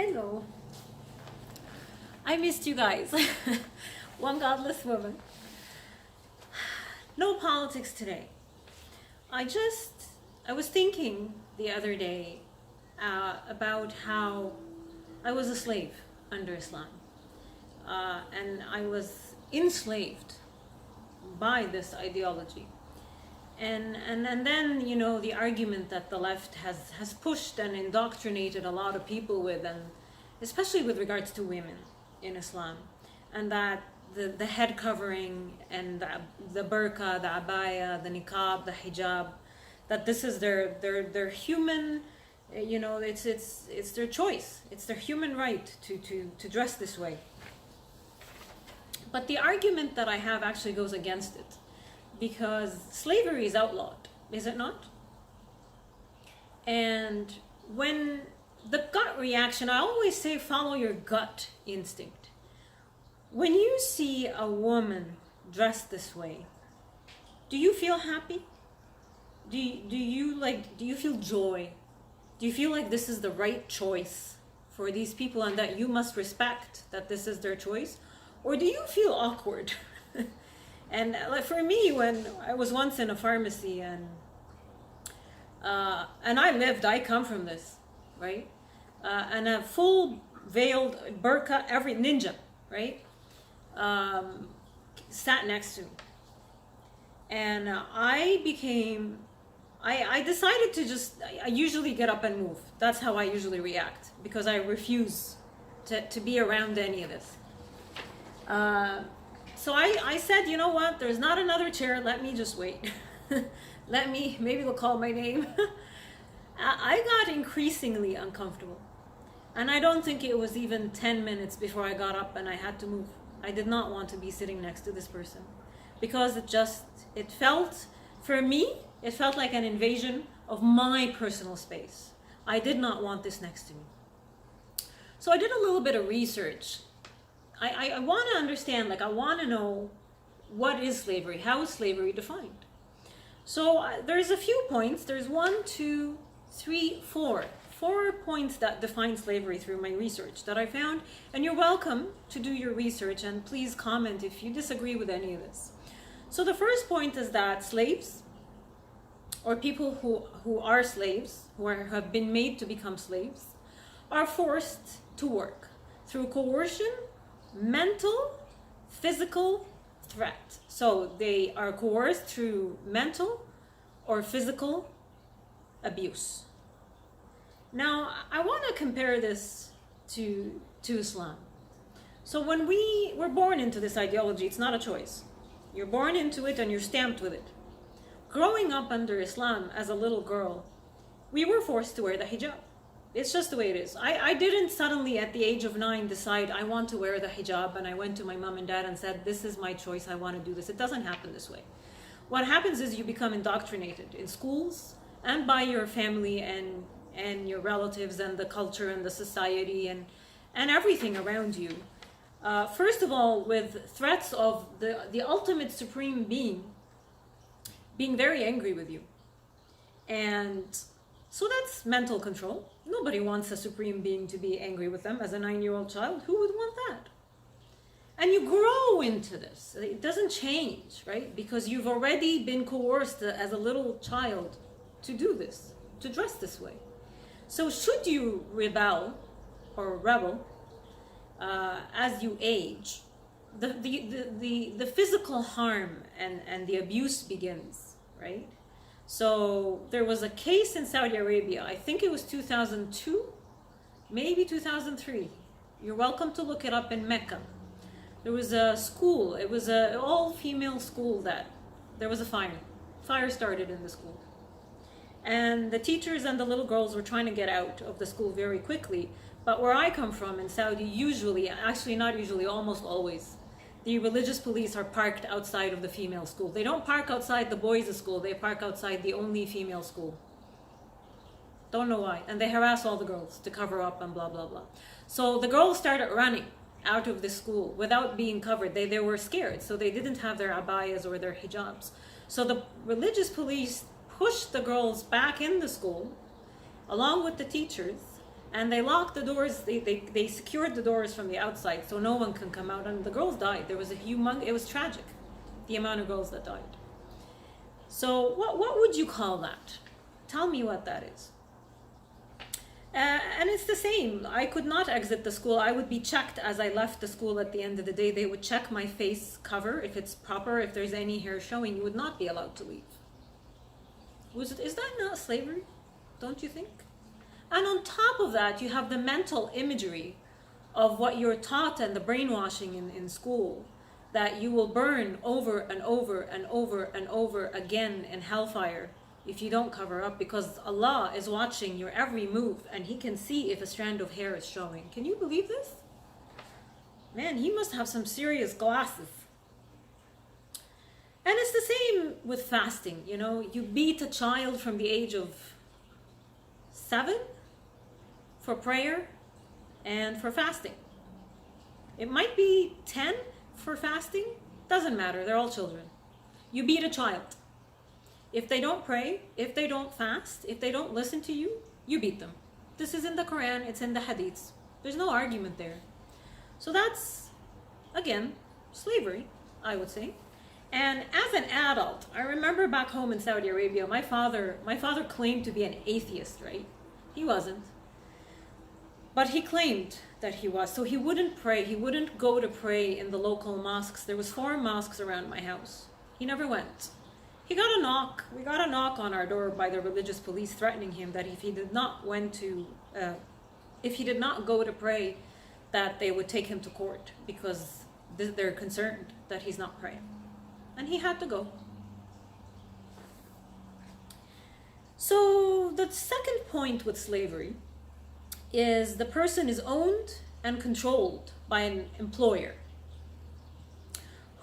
Hello. I missed you guys. One godless woman. No politics today. I was thinking the other day about how I was a slave under Islam. And I was enslaved by this ideology. And then, you know, the argument that the left has pushed and indoctrinated a lot of people with, and especially with regards to women in Islam, and that the head covering and the burqa, the abaya, the niqab, the hijab, that this is their human, you know, it's their choice, it's their human right to dress this way. But the argument that I have actually goes against it, because slavery is outlawed, is it not? And when the gut reaction, I always say follow your gut instinct. When you see a woman dressed this way, do you feel happy? Do you feel joy? Do you feel like this is the right choice for these people and that you must respect that this is their choice? Or do you feel awkward? And like for me, when I was once in a pharmacy and I come from this, right? And a full veiled burqa, every ninja, right? Sat next to me. And I decided I usually get up and move. That's how I usually react, because I refuse to be around any of this. So I said, you know what, there's not another chair, let me just wait. Maybe they'll call my name. I got increasingly uncomfortable. And I don't think it was even 10 minutes before I got up and I had to move. I did not want to be sitting next to this person, because it felt like an invasion of my personal space. I did not want this next to me. So I did a little bit of research. I want to understand, I want to know, what is slavery? How is slavery defined? So there's a few points. There's 4 points that define slavery through my research that I found. And you're welcome to do your research, and please comment if you disagree with any of this. So the first point is that slaves, or people who are slaves, who have been made to become slaves, are forced to work through coercion, mental, physical threat. So they are coerced through mental or physical abuse. Now, I want to compare this to Islam. So when we were born into this ideology, it's not a choice. You're born into it and you're stamped with it. Growing up under Islam as a little girl, we were forced to wear the hijab. It's just the way it is. I didn't suddenly at the age of 9 decide I want to wear the hijab, and I went to my mom and dad and said, this is my choice, I want to do this. It doesn't happen this way. What happens is you become indoctrinated in schools and by your family and your relatives and the culture and the society and everything around you. First of all, with threats of the ultimate supreme being very angry with you. And so that's mental control. Nobody wants a supreme being to be angry with them. As a 9-year-old child, who would want that? And you grow into this. It doesn't change, right? Because you've already been coerced as a little child to do this, to dress this way. So should you rebel as you age, the physical harm and the abuse begins, right? So there was a case in Saudi Arabia, I think it was 2002, maybe 2003. You're welcome to look it up, in Mecca. There was a school, it was an all-female school that there was a fire. Fire started in the school. And the teachers and the little girls were trying to get out of the school very quickly. But where I come from in Saudi, usually, actually not usually, almost always, the religious police are parked outside of the female school. They don't park outside the boys' school, they park outside the only female school. Don't know why. And they harass all the girls to cover up and blah, blah, blah. So the girls started running out of the school without being covered. They were scared, so they didn't have their abayas or their hijabs. So the religious police pushed the girls back in the school, along with the teachers, And they locked the doors, they secured the doors from the outside so no one can come out, and the girls died. There was it was tragic, the amount of girls that died. So what would you call that? Tell me what that is. And it's the same. I could not exit the school. I would be checked as I left the school at the end of the day. They would check my face cover, if it's proper, if there's any hair showing. You would not be allowed to leave. Is that not slavery? Don't you think? And on top of that, you have the mental imagery of what you're taught and the brainwashing in school, that you will burn over and over and over and over again in hellfire if you don't cover up, because Allah is watching your every move and He can see if a strand of hair is showing. Can you believe this? Man, He must have some serious glasses. And it's the same with fasting. You know, you beat a child from the age of 7 for prayer and for fasting. It might be 10 for fasting. Doesn't matter, they're all children. You beat a child. If they don't pray, if they don't fast, if they don't listen to you, you beat them. This is in the Quran, it's in the Hadiths. There's no argument there. So that's, again, slavery, I would say. And as an adult, I remember back home in Saudi Arabia, my father claimed to be an atheist, right? He wasn't. But he claimed that he was. So he wouldn't pray. He wouldn't go to pray in the local mosques. There was 4 mosques around my house. He never went. He got a knock. We got a knock on our door by the religious police threatening him that if he did not go to pray, that they would take him to court because they're concerned that he's not praying. And he had to go. So the second point with slavery is the person is owned and controlled by an employer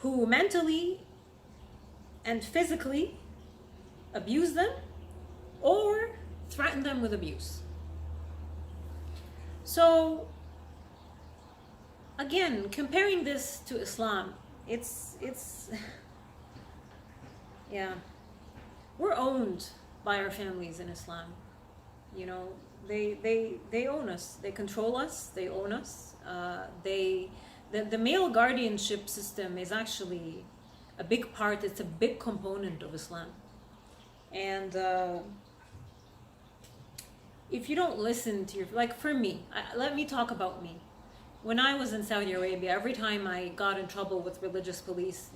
who mentally and physically abuse them or threaten them with abuse. So again, comparing this to Islam, it's yeah, we're owned by our families in Islam. You know, they own us, they control us, they own us. The male guardianship system is actually a big part, it's a big component of Islam. And if you don't listen to like for me, let me talk about me. When I was in Saudi Arabia, every time I got in trouble with religious police,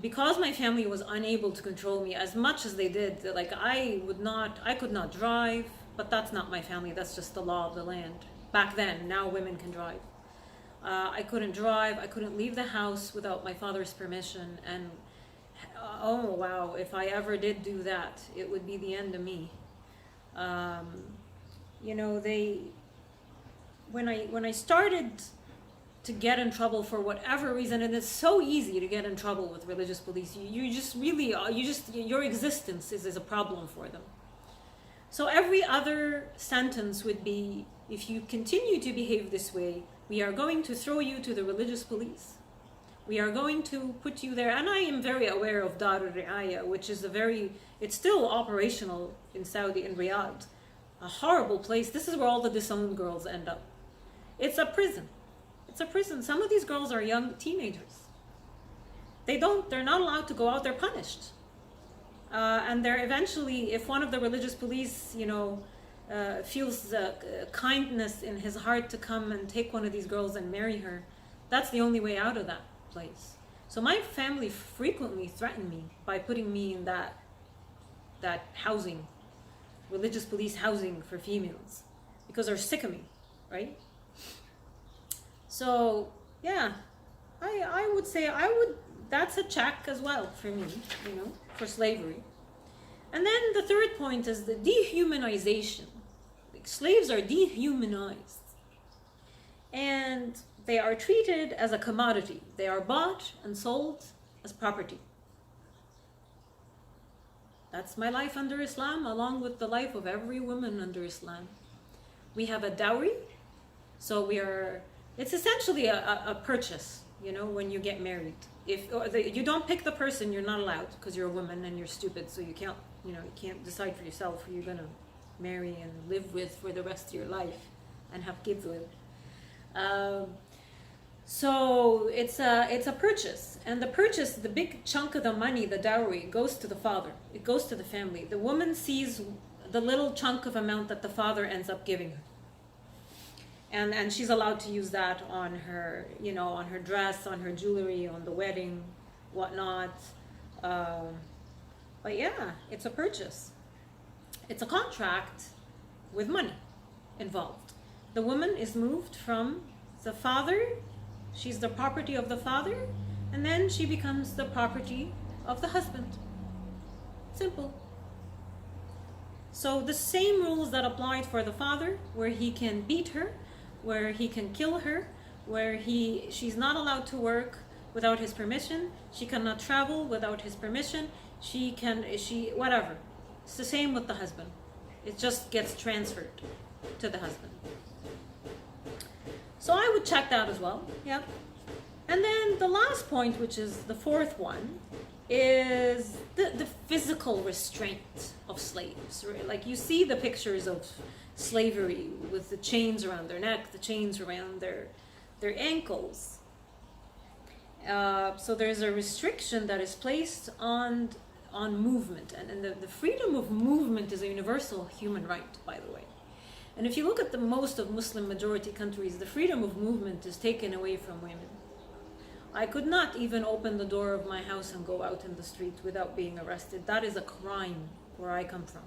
because my family was unable to control me as much as they did, like I could not drive, but that's not my family, that's just the law of the land. Back then, now women can drive. I couldn't drive, I couldn't leave the house without my father's permission, and oh wow, if I ever did do that, it would be the end of me. You know, when I started to get in trouble for whatever reason, and it's so easy to get in trouble with religious police, your existence is a problem for them. So every other sentence would be, if you continue to behave this way, we are going to throw you to the religious police. We are going to put you there. And I am very aware of Dar al-Riaya, which is it's still operational in Saudi, in Riyadh. A horrible place. This is where all the disowned girls end up. It's a prison. It's a prison. Some of these girls are young teenagers. They're not allowed to go out, they're punished. And they're eventually, if one of the religious police, feels kindness in his heart to come and take one of these girls and marry her, that's the only way out of that place. So my family frequently threatened me by putting me in that housing, religious police housing for females, because they're sick of me, right? So yeah, I would say that's a check as well for me, for slavery. And then the third point is the dehumanization. Like, slaves are dehumanized. And they are treated as a commodity. They are bought and sold as property. That's my life under Islam, along with the life of every woman under Islam. We have a dowry, so it's essentially a purchase, when you get married. If you don't pick the person, you're not allowed, because you're a woman and you're stupid, so you can't decide for yourself who you're gonna marry and live with for the rest of your life and have kids with. Um, so it's a purchase, and the purchase, the big chunk of the money, the dowry, goes to the father. It goes to the family. The woman sees the little chunk of amount that the father ends up giving her, and she's allowed to use that on her, on her dress, on her jewelry, on the wedding, whatnot. But yeah, it's a purchase. It's a contract with money involved. The woman is moved from the father. She's the property of the father, and then she becomes the property of the husband. Simple. So the same rules that applied for the father, where he can beat her, where he can kill her, where she's not allowed to work without his permission, she cannot travel without his permission, whatever. It's the same with the husband. It just gets transferred to the husband. So I would check that as well. Yeah. And then the last point, which is the fourth one, is the physical restraint of slaves. Right? Like you see the pictures of slavery with the chains around their neck, the chains around their ankles. So there's a restriction that is placed on movement, and the freedom of movement is a universal human right, by the way. And if you look at the most of Muslim majority countries, the freedom of movement is taken away from women. I could not even open the door of my house and go out in the street without being arrested. That is a crime where I come from.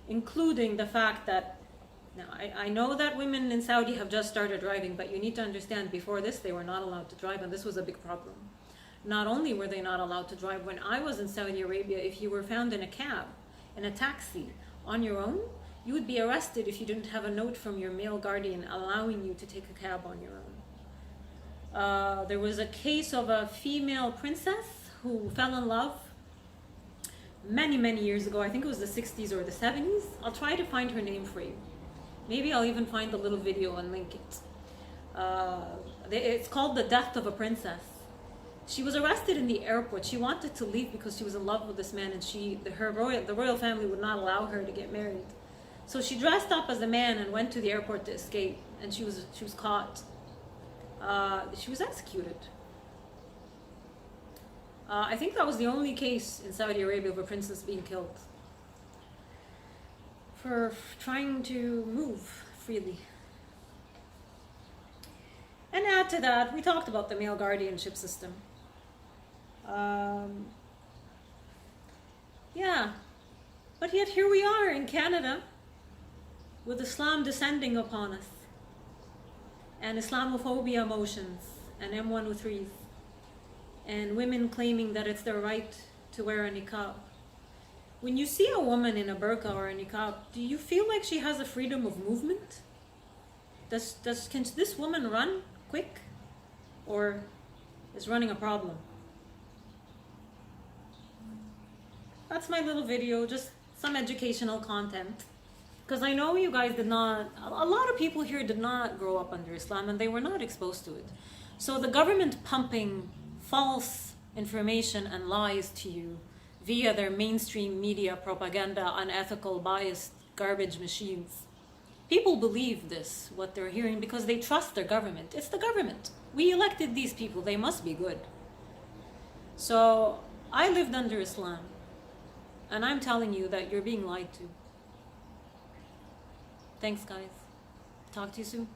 Including the fact that, now I know that women in Saudi have just started driving, but you need to understand, before this they were not allowed to drive, and this was a big problem. Not only were they not allowed to drive, when I was in Saudi Arabia, if you were found in a cab, in a taxi, on your own, you would be arrested if you didn't have a note from your male guardian allowing you to take a cab on your own. There was a case of a female princess who fell in love many, many years ago. I think it was the 60s or the 70s. I'll try to find her name for you. Maybe I'll even find the little video and link it. It's called The Death of a Princess. She was arrested in the airport. She wanted to leave because she was in love with this man, and the royal family would not allow her to get married. So she dressed up as a man and went to the airport to escape, and she was caught. She was executed. I think that was the only case in Saudi Arabia of a princess being killed for trying to move freely. And add to that, we talked about the male guardianship system. Yeah, but yet here we are in Canada with Islam descending upon us, and Islamophobia motions, and M103s, and women claiming that it's their right to wear a niqab. When you see a woman in a burqa or a niqab, do you feel like she has a freedom of movement? Can this woman run quick, or is running a problem? That's my little video, just some educational content. Because I know you guys a lot of people here did not grow up under Islam, and they were not exposed to it. So the government pumping false information and lies to you via their mainstream media propaganda, unethical, biased, garbage machines. People believe this, what they're hearing, because they trust their government. It's the government. We elected these people. They must be good. So I lived under Islam, and I'm telling you that you're being lied to. Thanks, guys. Talk to you soon.